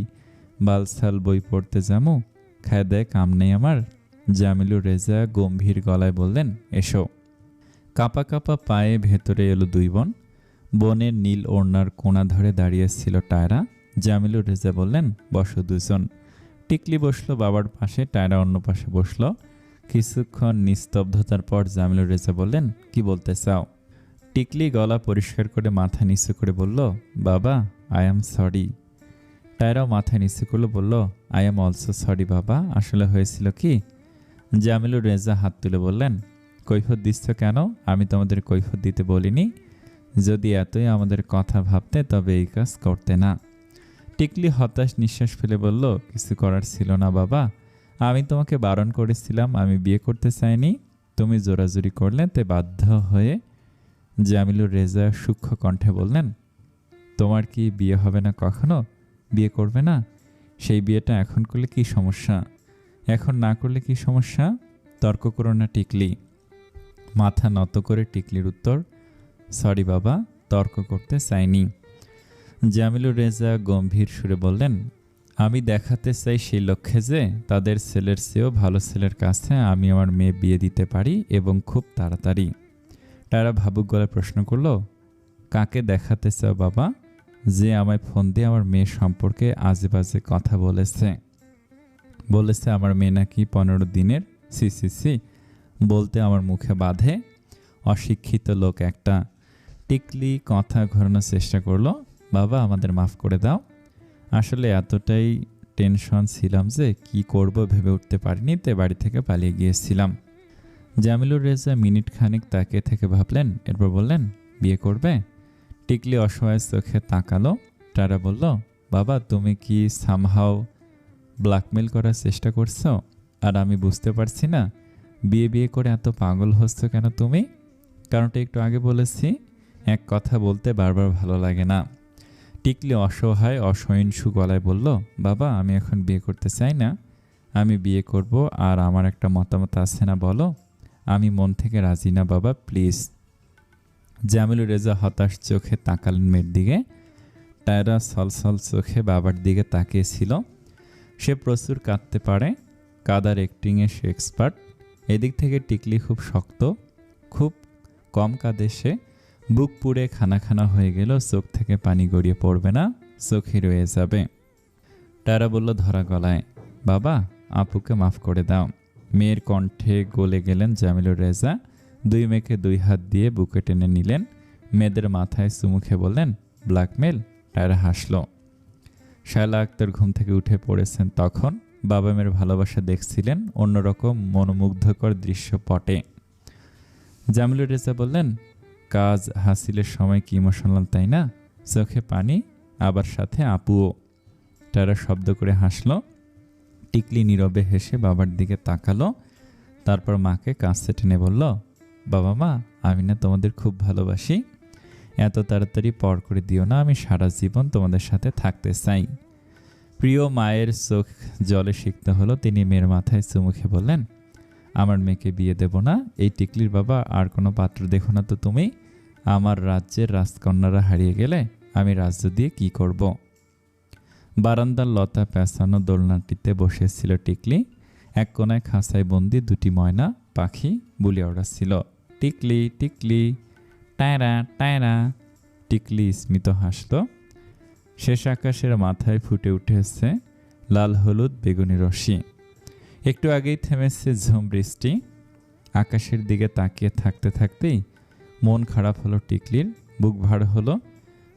বালসাল বই পড়তে যামু? খায় দেয় কাম নেই আমার। জামিলুর রেজা গম্ভীর গলায় বললেন, এসো। কাঁপা কাঁপা পায়ে ভেতরে এলো 2 বোন। বনের নীল ওড়নার কোণা ধরে দাঁড়িয়েছিল টায়রা। জামিলুর রেজা বললেন, বসো 2 জন। টিকলি বসলো বাবার পাশে, টায়রা অন্য পাশে বসলো। কিছুক্ষণ নিস্তব্ধতার পর জামিলুর রেজা বললেন, কি বলতে চাও? টিকলি গলা পরিষ্কার করে মাথা নিচু করে বলল, বাবা, আই এম সরি। টায়রাও মাথা নিচু করলো, বলল, আই এম অলসো সরি বাবা। আসলে হয়েছিল কি? জামিলুর রেজা হাত তুলে বললেন, কৈফিয়ত দিচ্ছ কেন? আমি তোমাদের কৈফিয়ত দিতে বলিনি। যদি এতই আমাদের কথা ভাবতে তবে এই কাজ করতে না। টিকলি হতাশ নিঃশ্বাস ফেলে বলল, কিছু করার ছিল না বাবা। আমি তোমাকে বারণ করেছিলাম, আমি বিয়ে করতে চাইনি। তুমি জোরাজুরি করলে, তে বাধ্য হয়ে। জামিলুর রেজা সূক্ষ্ম কণ্ঠে বললেন, তোমার কি বিয়ে হবে না কখনো? বিয়ে করবে না? সেই বিয়েটা এখন করলে কি সমস্যা? এখন না করলে কি সমস্যা? তর্ক করো না টিকলি। মাথা নত করে টিকলির উত্তর, সরি বাবা, তর্ক করতে চাইনি। জামিলুর রেজা গম্ভীর সুরে বললেন, আমি দেখাতে চাই সেই লক্ষ্যে যে তাদের ছেলের চেয়েও ভালো ছেলের কাছে আমি আমার মেয়ে বিয়ে দিতে পারি এবং খুব তাড়াতাড়ি। তারা ভাবুক গলায় প্রশ্ন করল, কাকে দেখাতে চাও বাবা? যে আমায় ফোন দিয়ে আমার মেয়ে সম্পর্কে আজে বাজে কথা বলেছে আমার মেয়ে নাকি 15 দিনের। সি বলতে আমার মুখে বাঁধে। অশিক্ষিত লোক একটা। টিকলি কথা ঘোরানোর চেষ্টা করলো, বাবা আমাদের মাফ করে দাও। আসলে এতটাই টেনশন ছিলাম যে কি করব ভেবে উঠতে পারিনি, তে বাড়ি থেকে পালিয়ে গিয়েছিলাম। জামিলুর রেজা মিনিট খানিক তাকিয়ে থেকে ভাবলেন, এরপর বললেন, বিয়ে করবে? টিকলি অসহায় চোখে তাকালো। তারা বলল, বাবা তুমি কি সামহাও ব্ল্যাকমেল করার চেষ্টা করছো? আর আমি বুঝতে পারছি না বিয়ে করে এত পাগল হচ্ছ কেন তুমি? কারণটা একটু আগে বলেছি, এক কথা বলতে বারবার ভালো লাগে না। টিকলি অসহায় অসহিষ্ণু গলায় বলল, বাবা আমি এখন বিয়ে করতে চাই না। আমি বিয়ে করব আর আমার একটা মতামত আছে না বলো? আমি মন থেকে রাজি না বাবা, প্লিজ। জামিলুর রেজা হতাশ চোখে তাকালেন মেয়ের দিকে। টায়রা সলসল চোখে বাবার দিকে তাকিয়েছিল। সে প্রচুর কাঁদতে পারে, কাদার অ্যাক্টিংয়ে সে এক্সপার্ট। এদিক থেকে টিকলি খুব শক্ত, খুব কম কাঁদে সে। বুক পুড়ে খানা হয়ে গেল, চোখ থেকে পানি গড়িয়ে পড়বে না, চোখে রয়ে যাবে। টায়রা বলল ধরা গলায়, বাবা আপুকে মাফ করে দাও। মেয়ের কণ্ঠে গলে গেলেন জামিলুর রেজা। দুই মেয়েকে 2 হাত দিয়ে বুকে টেনে নিলেন। মেয়েদের মাথায় চুমুখে বললেন, ব্ল্যাকমেল? টায়রা হাসল। শায়লা আক্তার ঘুম থেকে উঠে পড়েছেন তখন। বাবা মেয়ের ভালোবাসা দেখছিলেন অন্যরকম মনোমুগ্ধকর দৃশ্যপটে। জামিলুর রেজা বললেন, কাজ হাসিলের সময় কি ইমোশনাল তাই না? চোখে পানি, আবার সাথে আপুও। তারা শব্দ করে হাসল। টিকলি নীরবে হেসে বাবার দিকে তাকালো, তারপর মাকে কাছে টেনে বলল, বাবা মা আমি না তোমাদের খুব ভালোবাসি। এত তাড়াতাড়ি পর করে দিও না, আমি সারা জীবন তোমাদের সাথে থাকতে চাই। প্রিয় মায়ের চোখ জলে সিক্ত হলো। তিনি মেয়ের মাথায় চুমুখে বললেন, আমার মেয়েকে বিয়ে দেব না। এই টিকলির বাবা আর কোনো পাত্র দেখো না তো তুমি? আমার রাজ্যের রাজকন্যারা হারিয়ে গেলে আমি রাজ্য দিয়ে কি করব? বারান্দার লতা পেঁচানো দোলনাটিতে বসেছিল টিকলি। এক কোনায় খাঁচায় বন্দি 2টি ময়না পাখি বলে ওড়াচ্ছিল, টিকলি টিকলি টায়রা টায়রা। টিকলি স্মিত হাসল। শেষ আকাশের মাথায় ফুটে উঠেছে লাল হলুদ বেগুনি রশ্মি। একটু আগেই থেমেছে ঝুম বৃষ্টি। আকাশের দিকে তাকিয়ে থাকতে থাকতেই মন খারাপ হলো টিকলির। বুক ভার হলো,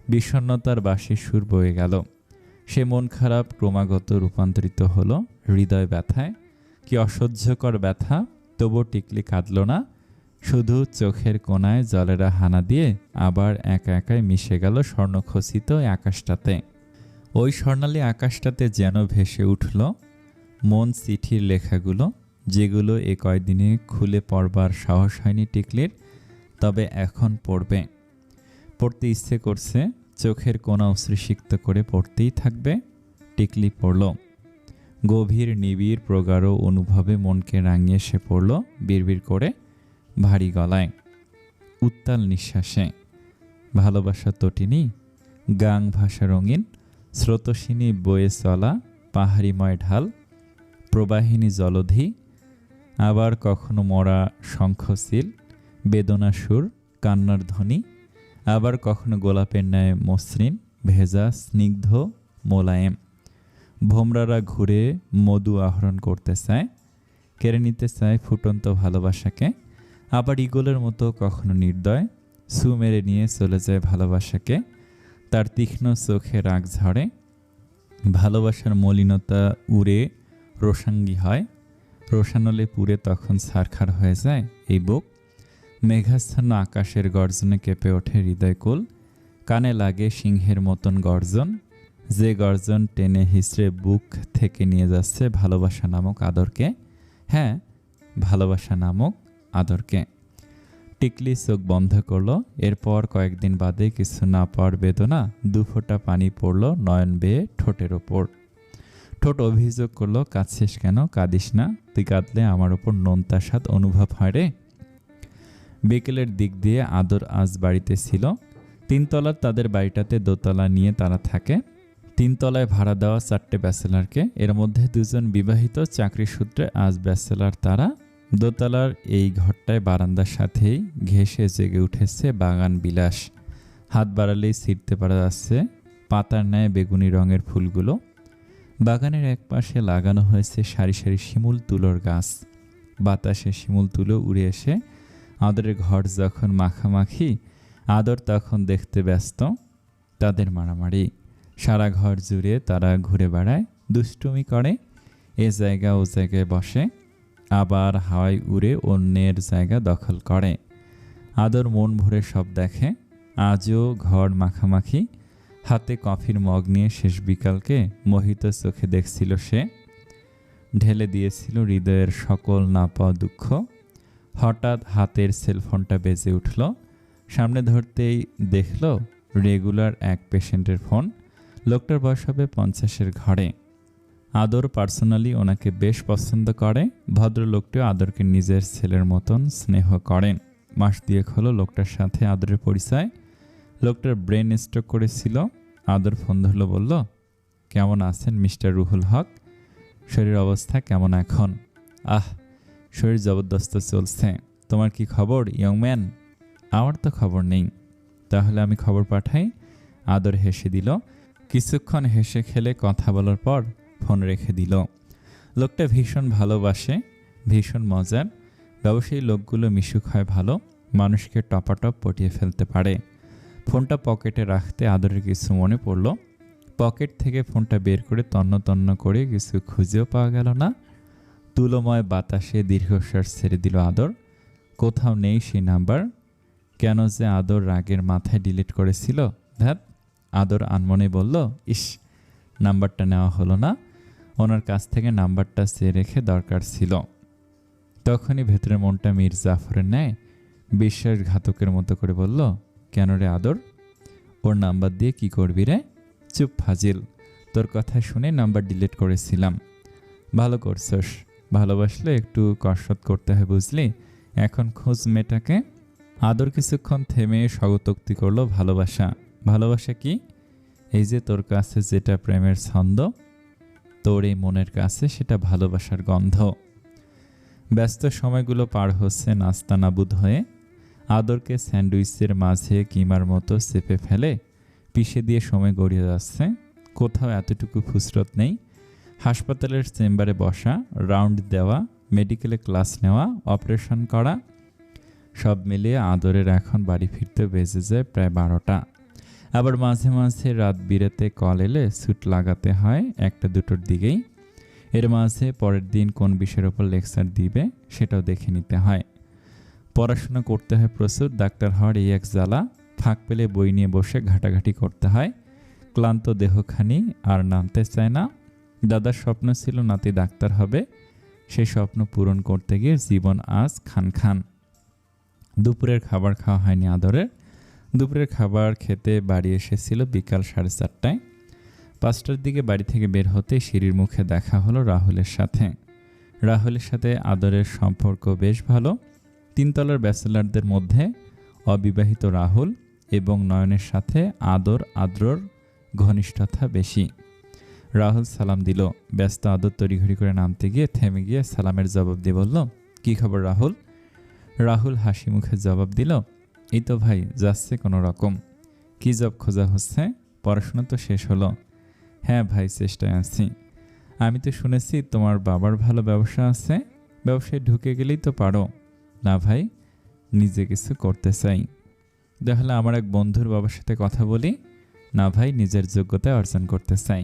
বিষণ্ণতার বাঁশির সুর বয়ে গেল। সে মন খারাপ ক্রমাগত রূপান্তরিত হলো হৃদয় ব্যথায়। কি অসহ্যকর ব্যথা! তবু টিকলি কাঁদল না, শুধু চোখের কোণায় জলেরা হানা দিয়ে আবার একা একাই মিশে গেল স্বর্ণখচিত আকাশটাতে। ওই স্বর্ণালী আকাশটাতে যেন ভেসে উঠল মন চিঠির লেখাগুলো, যেগুলো এ কয়দিনে খুলে পড়বার সাহস হয়নি টিকলির, তবে এখন পড়তে ইচ্ছে করছে। চোখের কোণা অশ্রুসিক্ত করে পড়তেই থাকবে। টিকলি পড়ল। গভীর নিবিড় প্রগাঢ় অনুভবে মনকে রাঙিয়ে সে পড়ল বিড়বিড় করে, ভারী গলায়, উত্তাল নিঃশ্বাসে। ভালোবাসা তটিনী, গাং ভাষা রঙিন, স্রোতস্বিনী বয়ে চলা পাহাড়িময় ঢাল, প্রবাহিনী জলধি, আবার কখনো মরা শঙ্খশীল, বেদনা সুর, কান্নার ধ্বনি, আবার কখনো গোলাপের ন্যায় মসৃণ, ভেজা, স্নিগ্ধ, মোলায়েম। ভোমরারা ঘুরে মধু আহরণ করতে চায়, কেড়ে নিতে চায় ফুটন্ত ভালোবাসাকে। আবার ঈগলের মতো কখনো নির্দয় সু মেরে নিয়ে চলে যায় ভালোবাসাকে। তার তীক্ষ্ণ চোখে রাগ ঝরে, ভালোবাসার মলিনতা উড়ে রোষাঙ্গী হয়। রোষানলে পুড়ে তখন ছারখার হয়ে যায় এই বুক। মেঘাচ্ছন্ন আকাশের গর্জনে কেঁপে ওঠে হৃদয়কুল। কানে লাগে সিংহের মতন গর্জন, যে গর্জন টেনে হিসড়ে বুক থেকে নিয়ে যাচ্ছে ভালোবাসা নামক আদরকে। হ্যাঁ, ভালোবাসা নামক আদরকে। টিকলি চোখ বন্ধ করলো। এরপর কয়েকদিন বাদে কিছু না পাওয়ার বেদনা 2 ফোঁটা পানি পড়ল নয়ন বেয়ে ঠোঁটের ওপর। ঠোঁট অভিযোগ করলো, কাঁদছিস কেন? কাঁদিস না, তুই কাঁদলে আমার ওপর নোনতা স্বাদ অনুভব হয় রে। বিকেলের দিক দিয়ে আদর আজ বাড়িতে ছিল। তিনতলার তাদের বাড়িটাতে দোতলা নিয়ে তারা থাকে। তিনতলায় ভাড়া দেওয়া 4টে ব্যাচেলারকে, এর মধ্যে 2জন বিবাহিত, চাকরি সূত্রে আজ ব্যাচেলার তারা। দোতলার এই ঘরটায় বারান্দার সাথেই ঘেঁষে জেগে উঠেছে বাগান বিলাস। হাত বাড়ালেই ছিঁড়তে পারা যাচ্ছে পাতার ন্যায় বেগুনি রঙের ফুলগুলো। বাগানের এক পাশে লাগানো হয়েছে সারি সারি শিমুল তুলোর গাছ। বাতাসে শিমুল তুলো উড়ে এসে আদরের ঘর যখন মাখামাখি, আদর তখন দেখতে ব্যস্ত। তাদের মারামারি সারা ঘর জুড়ে, তারা ঘুরে বেড়ায়, দুষ্টুমি করে, এ জায়গা ও জায়গায় বসে, আবার হাওয়ায় উড়ে অন্যের জায়গা দখল করে। আদর মন ভরে সব দেখে। আজও ঘর মাখামাখি, হাতে কফির মগ নিয়ে শেষ বিকালকে মোহিত চোখে দেখছিল সে। ঢেলে দিয়েছিল হৃদয়ের সকল না পাওয়া দুঃখ। হঠাৎ হাতের সেলফোনটা বেজে উঠল। সামনে ধরতেই দেখল রেগুলার এক পেশেন্টের ফোন। লোকটার বয়স হবে 50-এর ঘরে। আদর পার্সোনালি ওনাকে বেশ পছন্দ করে। ভদ্রলোকটিও আদরকে নিজের ছেলের মতন স্নেহ করেন। মাস 2 হলো লোকটার সাথে আদরের পরিচয়। লোকটার ব্রেন স্ট্রোক করেছিল। আদর ফোন ধরল, বলল, কেমন আছেন মিস্টার রুহুল হক? শরীর অবস্থা কেমন এখন? শরীর জবরদস্ত চলছে। তোমার কি খবর ইয়ং ম্যান? আমার তো খবর নেই। তাহলে আমি খবর পাঠাই। আদর হেসে দিল। কিছুক্ষণ হেসে খেলে কথা বলার পর ফোন রেখে দিল। লোকটা ভীষণ ভালোবাসে, ভীষণ মজার। ব্যবসায়ী লোকগুলো মিশুক হয় ভালো, মানুষকে টপাটপ পটিয়ে ফেলতে পারে। ফোনটা পকেটে রাখতে আদরের কিছু মনে পড়ল। পকেট থেকে ফোনটা বের করে তন্ন তন্ন করে কিছু খুঁজেও পাওয়া গেল না। তুলোময় বাতাসে দীর্ঘশ্বাস ছেড়ে দিল আদর। কোথাও নেই সেই নাম্বার। কেন যে আদর রাগের মাথায় ডিলিট করেছিল। ধ্যাত। আদর আনমনে বলল, ইস, নাম্বারটা নেওয়া হলো না। ওনার কাছ থেকে নাম্বারটা চেয়ে রেখে দরকার ছিল। তখনই ভেতরের মনটা মীর জাফরের ন্যায় বিশ্বাসঘাতকের মতো করে বলল, কেন রে আদর? ওর নাম্বার দিয়ে কি করবি রে? চুপ ফাজিল, তোর কথা শুনে নাম্বার ডিলিট করেছিলাম। ভালো করছস, ভালোবাসলে একটু কসরত করতে হয় বুঝলি। এখন খোঁজ মেয়েটাকে। আদর কিছুক্ষণ থেমে স্বগতোক্তি করলো, ভালোবাসা? ভালোবাসা কি? এই যে তোর কাছে যেটা প্রেমের ছন্দ, তোর এই মনের কাছে সেটা ভালোবাসার গন্ধ। ব্যস্ত সময়গুলো পার হচ্ছে নাস্তানাবুদ হয়ে। আদরকে স্যান্ডউইচের মাঝে কিমার মতো চেপে ফেলে পিষে দিয়ে সময় গড়িয়ে যাচ্ছে। কোথাও এতটুকু ফুসরত নেই। হাসপাতালের চেম্বারে বসা, রাউন্ড দেওয়া, মেডিকেলে ক্লাস নেওয়া, অপারেশন করা, সব মিলিয়ে আদরের এখন বাড়ি ফিরতে বেজে যায় প্রায় 12টা। আবার মাঝে মাঝে রাত বিরেতে কল এলে স্যুট লাগাতে হয় 1টা-2টোর দিকেই। এর মাঝে পরের দিন কোন বিষয়ের ওপর লেকচার দিবে সেটাও দেখে নিতে হয়। পড়াশোনা করতে হয় প্রচুর। ডাক্তার হওয়ার এই এক জ্বালা। ফাঁক পেলে বই নিয়ে বসে ঘাটাঘাটি করতে হয়। ক্লান্ত দেহখানি আর নামতে চায় না। দাদার স্বপ্ন ছিল নাতি ডাক্তার হবে। সেই স্বপ্ন পূরণ করতে গিয়ে জীবন আজ খান খান। দুপুরের খাবার খাওয়া হয়নি আদরের। দুপুরের খাবার খেতে বাড়ি এসেছিল বিকাল 4:30টায়। 5টার দিকে বাড়ি থেকে বের হতে সিঁড়ির মুখে দেখা হলো রাহুলের সাথে। রাহুলের সাথে আদরের সম্পর্ক বেশ ভালো। 3তলার ব্যাচেলারদের মধ্যে অবিবাহিত রাহুল এবং নয়নের সাথে আদ্রর ঘনিষ্ঠতা বেশি। রাহুল সালাম দিল। ব্যস্ত আদর তড়িঘড়ি করে নামতে গিয়ে থেমে গিয়ে সালামের জবাব দিয়ে বলল, কি খবর রাহুল? রাহুল হাসি মুখে জবাব দিল, এই তো ভাই যাচ্ছে কোনো রকম। কি জব খোঁজা হচ্ছে? পড়াশোনা তো শেষ হলো। হ্যাঁ ভাই, চেষ্টায় আছি। আমি তো শুনেছি তোমার বাবার ভালো ব্যবসা আছে। ব্যবসায় ঢুকে গেলেই তো পারো। না ভাই, নিজে কিছু করতে চাই। তাহলে আমার এক বন্ধুর বাবার সাথে কথা বলি। না ভাই, নিজের যোগ্যতা অর্জন করতে চাই।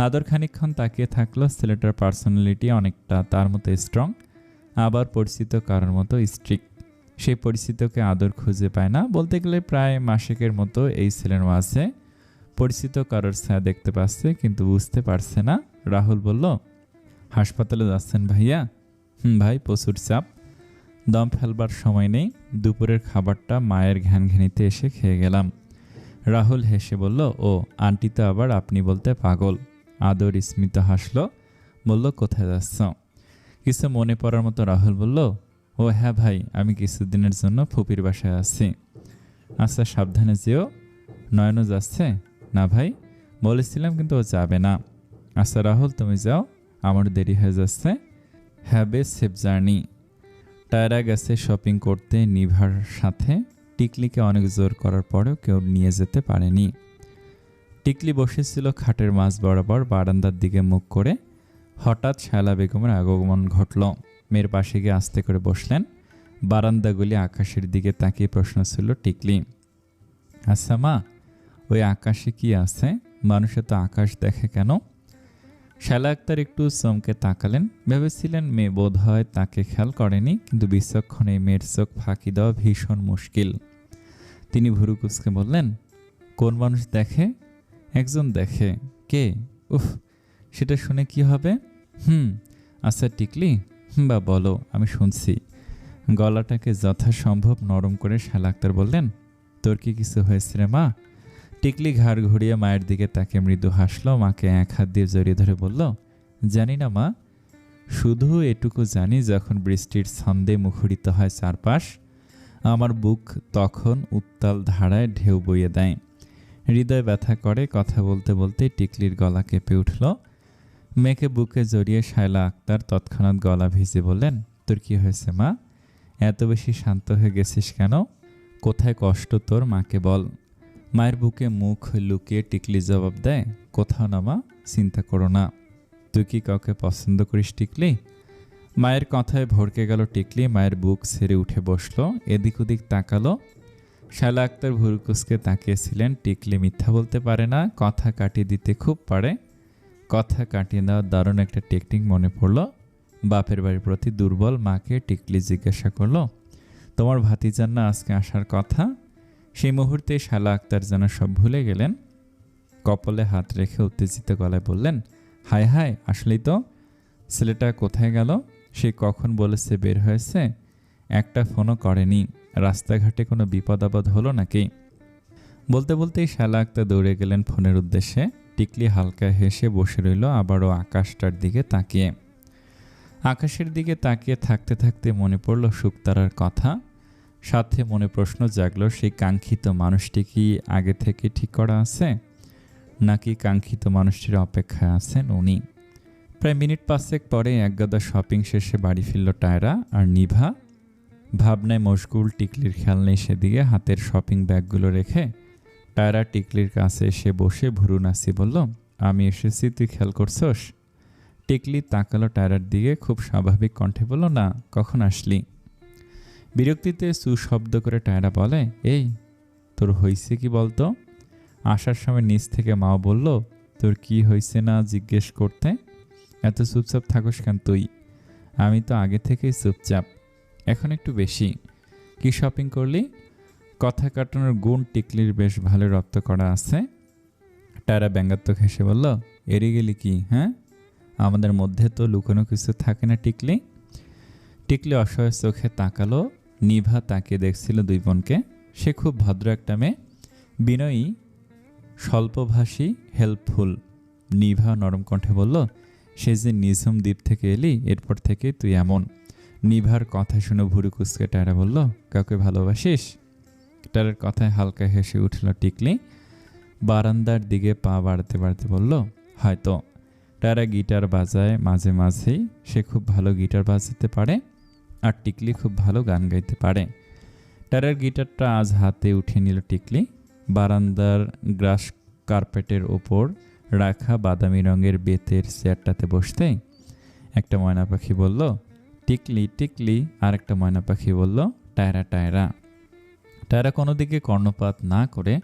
আদর খানিকক্ষণ তাকিয়ে থাকলো। ছেলেটার পার্সোনালিটি অনেকটা তার মতো স্ট্রং, আবার পরিচিত কারোর মতো স্ট্রিক্ট। সেই পরিচিতকে আদর খুঁজে পায় না। বলতে গেলে প্রায় মাসেকের মতো এই ছেলের মাঝে পরিচিত কারোর ছায়া দেখতে পাচ্ছে, কিন্তু বুঝতে পারছে না। রাহুল বলল, হাসপাতালে যাচ্ছেন ভাইয়া? ভাই, প্রচুর চাপ, দম ফেলবার সময় নেই। দুপুরের খাবারটা মায়ের ঘ্যানঘ্যানিতে এসে খেয়ে গেলাম। রাহুল হেসে বলল, ও আন্টি তো আবার আপনি বলতে পাগল। আদর স্মিত হাসল, বলল, কোথায় যাচ্ছ? কিছু মনে পড়ার মতো রাহুল বলল, ও হ্যাঁ ভাই, আমি কিছুদিনের জন্য ফুপির বাসায় আছি। আচ্ছা সাবধানে যেও। নয়নও যাচ্ছে? না ভাই, বলেছিলাম কিন্তু ও যাবে না। আচ্ছা রাহুল, তুমি যাও, আমার দেরি হয়ে যাচ্ছে। Have a safe journey. Tiara গেছে শপিং করতে নিভার সাথে। টিকলিকে অনেক জোর করার পরেও কেউ নিয়ে যেতে পারেনি। টিকলি বসেছিল খাটের মাঝ বরাবর বারান্দার দিকে মুখ করে। হঠাৎ শায়লা বেগমের আগমন ঘটল। মেয়ের পাশে গিয়ে আস্তে করে বসলেন। বারান্দাগুলি আকাশের দিকে তাকিয়ে প্রশ্ন ছিল টিকলি। আচ্ছা মা, ওই আকাশে কি আছে? মানুষে তো আকাশ দেখে কেন? শায়লা আক্তার একটু চমকে তাকালেন। ভেবেছিলেন মেয়ে বোধ হয় তাকে খেয়াল করেনি, কিন্তু বিচক্ষণে মেয়ের চোখ ফাঁকি দেওয়া ভীষণ মুশকিল। তিনি ভুরু কুঁচকে বললেন, কোন মানুষ দেখে? একজন দেখে। কে? উফ, সেটা শুনে কি হবে? আচ্ছা টিকলি, বা বলো, আমি শুনছি। গলাটাকে যথাসম্ভব নরম করে শায়লা আক্তার বললেন, তোর কি কিছু হয়েছে রে মা? টিকলি ঘাড় ঘুরিয়ে মায়ের দিকে তাকে মৃদু হাসলো। মাকে এক হাত দিয়ে জড়িয়ে ধরে বলল, জানি না মা, শুধু এটুকু জানি যখন বৃষ্টির ছন্দে মুখরিত হয় চারপাশ, আমার বুক তখন উত্তাল ধারায় ঢেউ বইয়ে দেয়, হৃদয় ব্যথা করে। কথা বলতে বলতে টিকলির গলা কেঁপে উঠল। মেয়েকে বুকে জড়িয়ে শায়লা আক্তার তৎক্ষণাৎ গলা ভিজে বললেন, তোর কি হয়েছে মা? এত বেশি শান্ত হয়ে গেছিস কেন? কোথায় কষ্ট তোর, মাকে বল। মায়ের বুকে মুখ লুকিয়ে টিকলি জবাব দেয়, কোথাও না মা, চিন্তা করো না। তুই কি কাউকে পছন্দ করিস টিকলি? মায়ের কথায় ভড়কে গেল টিকলি। মায়ের বুক ছেড়ে উঠে বসলো, এদিক ওদিক তাকালো। শায়লা আক্তার ভুরুকুচকে তাকিয়েছিলেন। টিকলি মিথ্যা বলতে পারে না, কথা কাটিয়ে দিতে খুব পারে। কথা কাটিয়ে দেওয়ার দারুণ একটা টেকনিক মনে পড়ল বাপের বাড়ির প্রতি দুর্বল মাকে। টিকলি জিজ্ঞাসা করলো, তোমার ভাতিজার না আজকে আসার কথা? সেই মুহূর্তে শায়লা আক্তার যেন সব ভুলে গেলেন। কপালে হাত রেখে উত্তেজিত গলায় বললেন, হায় হায়, আসলেই তো। ছেলেটা কোথায় গেল? সে কখন বলেছে বের হয়েছে? একটা ফোনও করেনি। রাস্তাঘাটে কোনো বিপদ আপদ হলো নাকি? বলতে বলতেই শায়লা আক্তার দৌড়ে গেলেন ফোনের উদ্দেশ্যে। টিকলি হালকা হেসে বসে রইল আবারও আকাশটার দিকে তাকিয়ে। আকাশের দিকে তাকিয়ে থাকতে থাকতে মনে পড়ল শুকতারার কথা। সাথে মনে প্রশ্ন জাগলো, সেই কাঙ্ক্ষিত মানুষটি কি আগে থেকে ঠিক করা আছে, নাকি কাঙ্ক্ষিত মানুষটির অপেক্ষায় আছেন উনি? প্রায় মিনিট পাঁচেক পরে একগাদা শপিং শেষে বাড়ি ফিরল টায়রা আর নিভা। ভাবনায় মশগুল। টিকলির খেয়াল নেই সেদিকে। হাতের শপিং ব্যাগগুলো রেখে টায়রা টিকলির কাছে এসে বসে ভুরু নাচি বলল, আমি এসেছি, তুই খেয়াল করছস? টিকলি তাকালো টায়রার দিকে, খুব স্বাভাবিক কণ্ঠে বলল, না, কখন আসলি? বিরক্তিতে সুশব্দ করে টায়রা বলে, এই তোর হইছে কি বলতো? আসার সময় নিচ থেকে মাও বলল, তোর কি হয়েছে না জিজ্ঞেস করতে। এত চুপচাপ থাকস কেন তুই? আমি তো আগে থেকেই চুপচাপ, এখন একটু বেশি। কি শপিং করলি? কথা কাটানোর গুণ টিকলির বেশ ভালো রপ্ত করা আছে। টায়রা ব্যঙ্গাত্মক হেসে বলল, এড়িয়ে গেলি কি? হ্যাঁ, আমাদের মধ্যে তো লুকানো কিছু থাকে না টিকলি। টিকলি অসহায় চোখে তাকালো। নিভা তাকিয়ে দেখছিল দুই বোনকে। সে খুব ভদ্র একটা মেয়ে, বিনয়ী, স্বল্পভাষী, হেল্পফুল। নিভা নরম কণ্ঠে বলল, সে যে নিঝুম দ্বীপ থেকে এলি, এরপর থেকে তুই এমন। নিভার কথা শুনে ভুরু কুচকে টায়রা বলল, কাউকে ভালোবাসিস? টায়রার কথায় হালকা হেসে উঠল টিকলি। বারান্দার দিকে পা বাড়াতে বাড়াতে বলল, হয়তো। টায়রা গিটার বাজায় মাঝে মাঝেই। সে খুব ভালো গিটার বাজাতে পারে, আর টিকলি খুব ভালো গান গাইতে পারে। টায়রার গিটারটা আজ হাতে উঠিয়ে নিল টিকলি। বারান্দার গ্রাস কার্পেটের ওপর রাখা বাদামি রঙের বেতের চেয়ারটাতে বসতে একটা ময়না পাখি বলল, টিকলি টিকলি। আর একটা ময়না পাখি বলল, টায়রা টায়রা। টায়রা কোনো দিকে কর্ণপাত না করে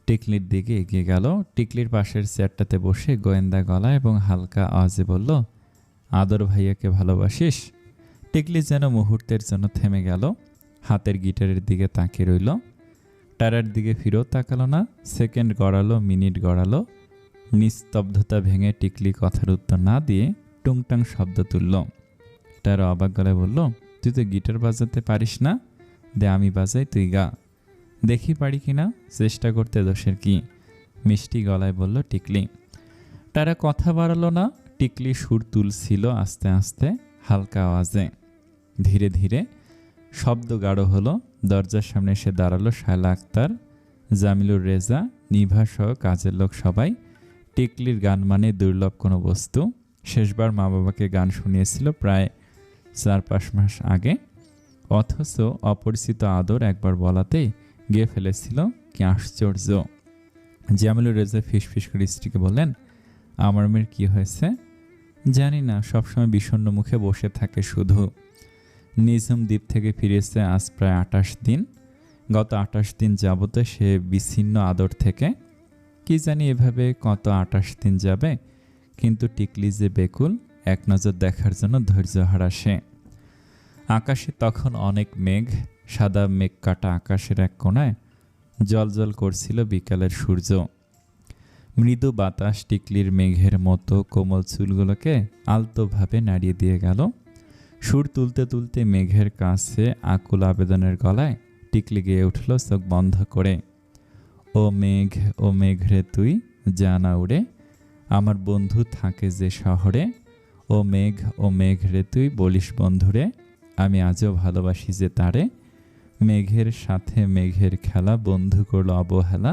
টিকলির দিকে এগিয়ে গেল। টিকলির পাশের চেয়ারটাতে বসে গোয়েন্দা গলা এবং হালকা আওয়াজে বলল, আদর ভাইয়াকে ভালোবাসিস? টিকলি যেন মুহূর্তের জন্য থেমে গেল, হাতের গিটারের দিকে তাকিয়ে রইল। টায়রার দিকে ফিরেও তাকালো না। সেকেন্ড গড়ালো, মিনিট গড়ালো। নিস্তব্ধতা ভেঙে টিকলি কথার উত্তর না দিয়ে টুংটাং শব্দ তুলল। টায়রা অবাক গলায় বলল, তুই তো গিটার বাজাতে পারিস না, দে আমি বাজাই, তুই গা। দেখি পারি কিনা, চেষ্টা করতে দোষের কি? মিষ্টি গলায় বলল টিকলি। টায়রা কথা বাড়ালো না। টিকলি সুর তুলছিল আস্তে আস্তে, হালকা আওয়াজে। ধীরে ধীরে শব্দ গাঢ় হলো। দরজার সামনে এসে দাঁড়ালো শায়লা আক্তার, জামিলুর রেজা, নিভা সহ কাজের লোক সবাই। টিকলির গান মানে দুর্লভ কোনো বস্তু। শেষবার মা বাবাকে গান শুনিয়েছিল প্রায় 4-5 মাস আগে, অথচ অপরিচিত আদর একবার বলাতেই গেয়ে ফেলেছিল। কি আশ্চর্য! জামিলুর রেজা ফিসফিস করে স্ত্রীকে বললেন, আমার মেয়ের কি হয়েছে? জানি না, সবসময় বিষণ্ণ মুখে বসে থাকে শুধু। নিঝুম দ্বীপ থেকে ফিরেছে আজ প্রায় 28 দিন। গত 28 দিন যাবত সে বিচ্ছিন্ন আদর থেকে। কি জানি এভাবে কত 28 দিন যাবে। কিন্তু টিকলি যে বেকুল, এক নজর দেখার জন্য ধৈর্যহারা সে। আকাশে তখন অনেক মেঘ। সাদা মেঘ কাটা আকাশের এক কোণায় জ্বলজ্বল করছিল বিকালের সূর্য। মৃদু বাতাস টিকলির মেঘের মতো কোমল চুলগুলোকে আলতোভাবে নাড়িয়ে দিয়ে গেল। সুর তুলতে তুলতে মেঘের কাছে আকুল আবেদনের গলায় টিকলি গেয়ে উঠল চোখ বন্ধ করে। ও মেঘ রে তুই যা না উড়ে, আমার বন্ধু থাকে যে শহরে। ও মেঘ রে তুই বলিস বন্ধুরে, আমি আজও ভালোবাসি যে তারে। মেঘের সাথে মেঘের খেলা বন্ধু করলো অবহেলা।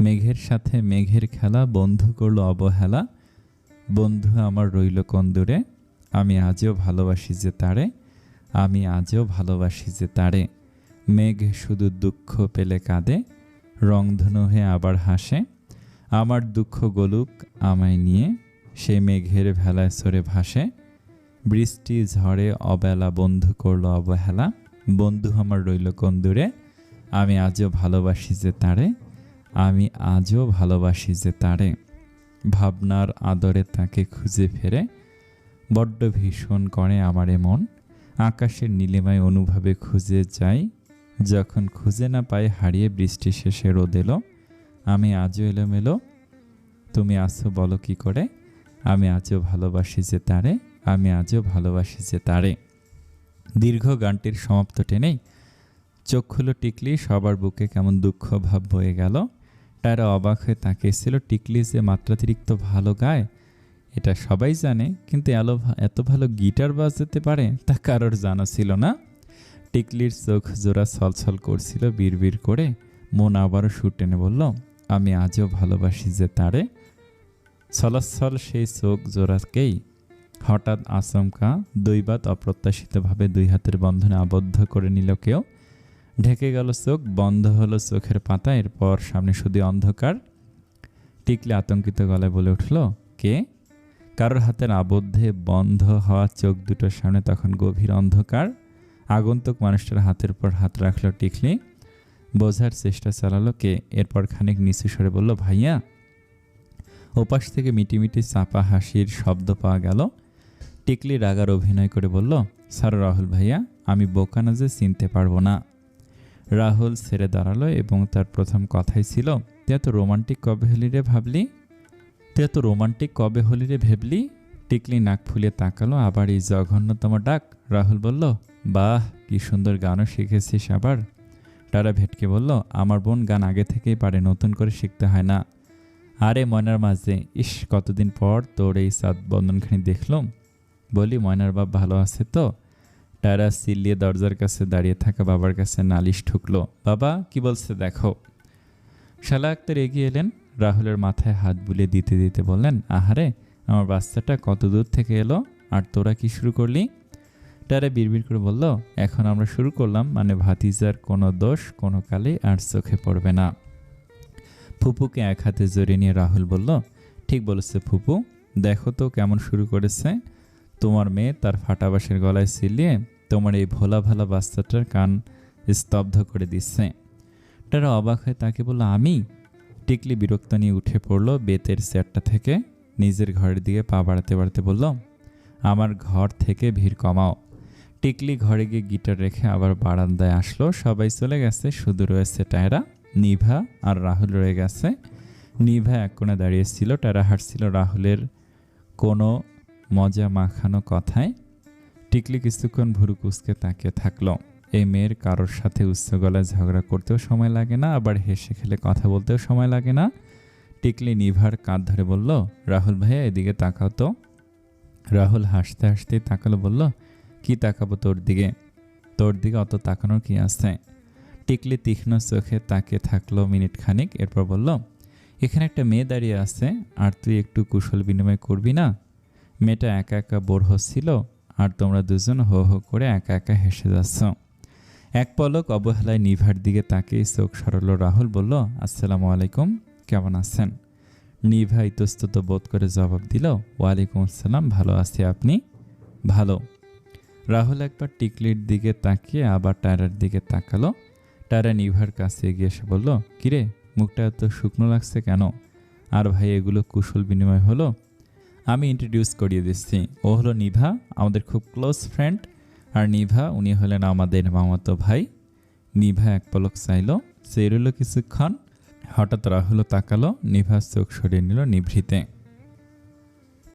মেঘের সাথে মেঘের খেলা বন্ধু করলো অবহেলা। বন্ধু আমার রইল কোন দূরে, আমি আজও ভালোবাসি যে তারে। আমি আজও ভালোবাসি যে তারে। মেঘ শুধু দুঃখ পেলে কাঁদে, রংধনু হয়ে আবার হাসে। আমার দুঃখ গলুক আমায় নিয়ে, সে মেঘের ভেলায় সরে ভাসে। বৃষ্টি ঝড়ে অবেলা বন্ধু করলো অবহেলা। বন্ধু আমার রইল কোন দূরে, আমি আজও ভালোবাসি যে তারে। আমি আজও ভালোবাসি যে তারে। ভাবনার আদরে তাকে খুঁজে ফেরে, বড্ড ভীষণ করে আমারে মন। আকাশের নীলিমায় অনুভবে খুঁজে যাই, যখন খুঁজে না পাই হারিয়ে বৃষ্টি শেষে রোদ এলো। আমি আজও এলোমেলো, তুমি আছো বলো কি করে। আমি আজও ভালোবাসি যে তারে, আমি আজও ভালোবাসি যে তারে। দীর্ঘ গানটির সমাপ্ত টেনেই চোখ খুলো টিকলি, সবার বুকে কেমন দুঃখ ভাব বয়ে গেল। তারা অবাক হয়ে তাকিয়েছিল। টিকলি যে মাত্রাতিরিক্ত ভালো গায় এটা সবাই জানে, কিন্তু এত ভালো গিটার বাজাতে পারে তা কারোর জানা ছিল না। টিকলির চোখ জোড়া ছলছল করছিল বিড়বিড় করে। মন আবারও সুর টেনে বলল, আমি আজও ভালোবাসি যে তারে। ছলছল সেই চোখ জোড়াকেই হঠাৎ আচমকা দৈবাত অপ্রত্যাশিতভাবে দুই হাতের বন্ধনে আবদ্ধ করে নিল কেউ। ঢেকে গেল চোখ, বন্ধ হলো চোখের পাতা, এরপর সামনে শুধু অন্ধকার। টিকলি আতঙ্কিত গলায় বলে উঠল, কে? কারোর হাতের আবদ্ধে বন্ধ হওয়া চোখ দুটোর সামনে তখন গভীর অন্ধকার। আগন্তুক মানুষটার হাতের পর হাত রাখল টিকলি, বোঝার চেষ্টা চালালো কে। এরপর খানিক নিচু স্বরে বলল, ভাইয়া। ওপাশ থেকে মিটিমিটি চাপা হাসির শব্দ পাওয়া গেল। টিকলি রাগার অভিনয় করে বলল, স্যার রাহুল ভাইয়া, আমি বোকা না যে চিনতে পারবো না। রাহুল ছেড়ে দাঁড়ালো এবং তার প্রথম কথাই ছিল, তুই এত রোমান্টিক কবে হলি রে ভেবলি। টিকলি নাক ফুলিয়ে তাকালো। আবার এই জঘন্যতম ডাক। রাহুল বলল, বাহ, কি সুন্দর গানও শিখেছিস আবার। তারা ভেটকে বলল, আমার বোন গান আগে থেকেই পারে, নতুন করে শিখতে হয় না। আরে ময়নার মাঝে, ইস কতদিন পর তোর এই সাত বন্ধনখানি দেখলাম। বলি ময়নার বাপ ভালো আছে তো? তারা চিল্লিয়ে দরজার কাছে দাঁড়িয়ে থাকা বাবার কাছে নালিশ ঠুকলো, বাবা কি বলছে দেখো। শালা আক্তার এগিয়ে এলেন, রাহুলের মাথায় হাত বুলিয়ে দিতে দিতে বললেন, আহারে আমার বাচ্চাটা কত দূর থেকে এলো, আর তোরা কি শুরু করলি? তারা বিড়বিড় করে বলল, এখন আমরা শুরু করলাম, মানে ভাতিজার কোনো দোষ কোনো কালে আর চোখে পড়বে না। ফুপুকে এক হাতে জড়িয়ে নিয়ে রাহুল বলল, ঠিক বলেছে ফুপু, দেখো তো কেমন শুরু করেছে। তোমার মেয়ে তার ফাটাবাসের গলায় চিল্লিয়ে তোমার এই ভোলা ভালা বাচ্চাটার কান স্তব্ধ করে দিচ্ছে। তারা অবাক হয়ে তাকে বলল, আমি? টিকলি বিরক্ত নিয়ে উঠে পড়ল বেতের চেয়ারটা থেকে, নিজের ঘরের দিকে পা বাড়াতে বাড়াতে বলল, আমার ঘর থেকে ভিড় কমাও। টিকলি ঘরে গিয়ে গিটার রেখে আবার বারান্দায় আসলো। সবাই চলে গেছে, শুধু রয়েছে টায়রা, নিভা আর রাহুল রয়ে গেছে। নিভা এক কোণে দাঁড়িয়েছিল, টায়রা হাঁটছিল রাহুলের কোনো মজা মাখানো কথায়। টিকলি কিছুক্ষণ ভুরু কুঁচকে তাকিয়ে থাকলো। এই মেয়ের কারোর সাথে উচ্চ গলায় ঝগড়া করতেও সময় লাগে না, আবার হেসে খেলে কথা বলতেও সময় লাগে না। টিকলি নিভার কাঁধ ধরে বলল, রাহুল ভাইয়া এদিকে তাকাও তো। রাহুল হাসতে হাসতে তাকালো, বলল, কি তাকাবো তোর দিকে? তোর দিকে অত তাকানোর কি আছে? টিকলি তীক্ষ্ণ চোখে তাকিয়ে থাকলো মিনিট খানিক, এরপর বলল, এখানে একটা মেয়ে দাঁড়িয়ে আছে, আর তুই একটু কুশল বিনিময় করবি না? মেয়েটা একা একা বোর হচ্ছিল, আর তোমরা দুজন হো হো করে একা একা হেসে যাচ্ছ। এক পলক অবহেলায় নিভার দিকে তাকিয়ে চোখ সরালো রাহুল, বলল, আসসালামু আলাইকুম, কেমন আছেন? নিভা ইতস্তত বোধ করে জবাব দিল, ওয়ালাইকুম আসসালাম, ভালো আছি, আপনি? ভালো। রাহুল একবার টিকলির দিকে তাকিয়ে আবার টায়রার দিকে তাকালো। টায়রা নিভার কাছে এগিয়ে এসে বলল, কিরে, মুখটা এত শুকনো লাগছে কেন? আর ভাই, এগুলো কুশল বিনিময় হলো? আমি ইন্ট্রোডিউস করিয়ে দিচ্ছি, ও হলো নিভা, আমাদের খুব ক্লোজ ফ্রেন্ড। আর নিভা, উনি হলেন আমাদের মামাতো ভাই। নিভা এক পলক চাইল, সে রইল কিছুক্ষণ। হঠাৎ রাহুলও তাকালো, নিভা চোখ সরিয়ে নিল নিভৃতে।